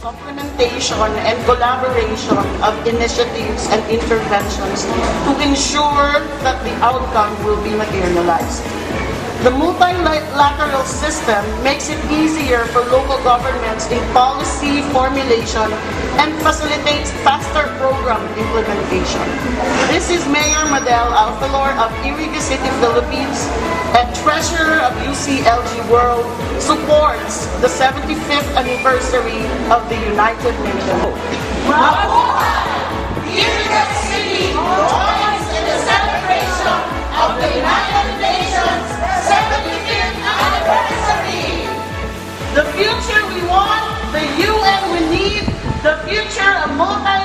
complementation and collaboration of initiatives and interventions to ensure that the outcome will be materialized. The multilateral system makes it easier for local governments in policy formulation and facilitates faster program implementation. This is Mayor Madel Alfalor of Iriga City, Philippines, and Treasurer of UCLG World, supports the 75th anniversary of the United Nations. Iriga City joins in the celebration of the United Nations 75th anniversary. The future we want, the UN we need, the future of multilateral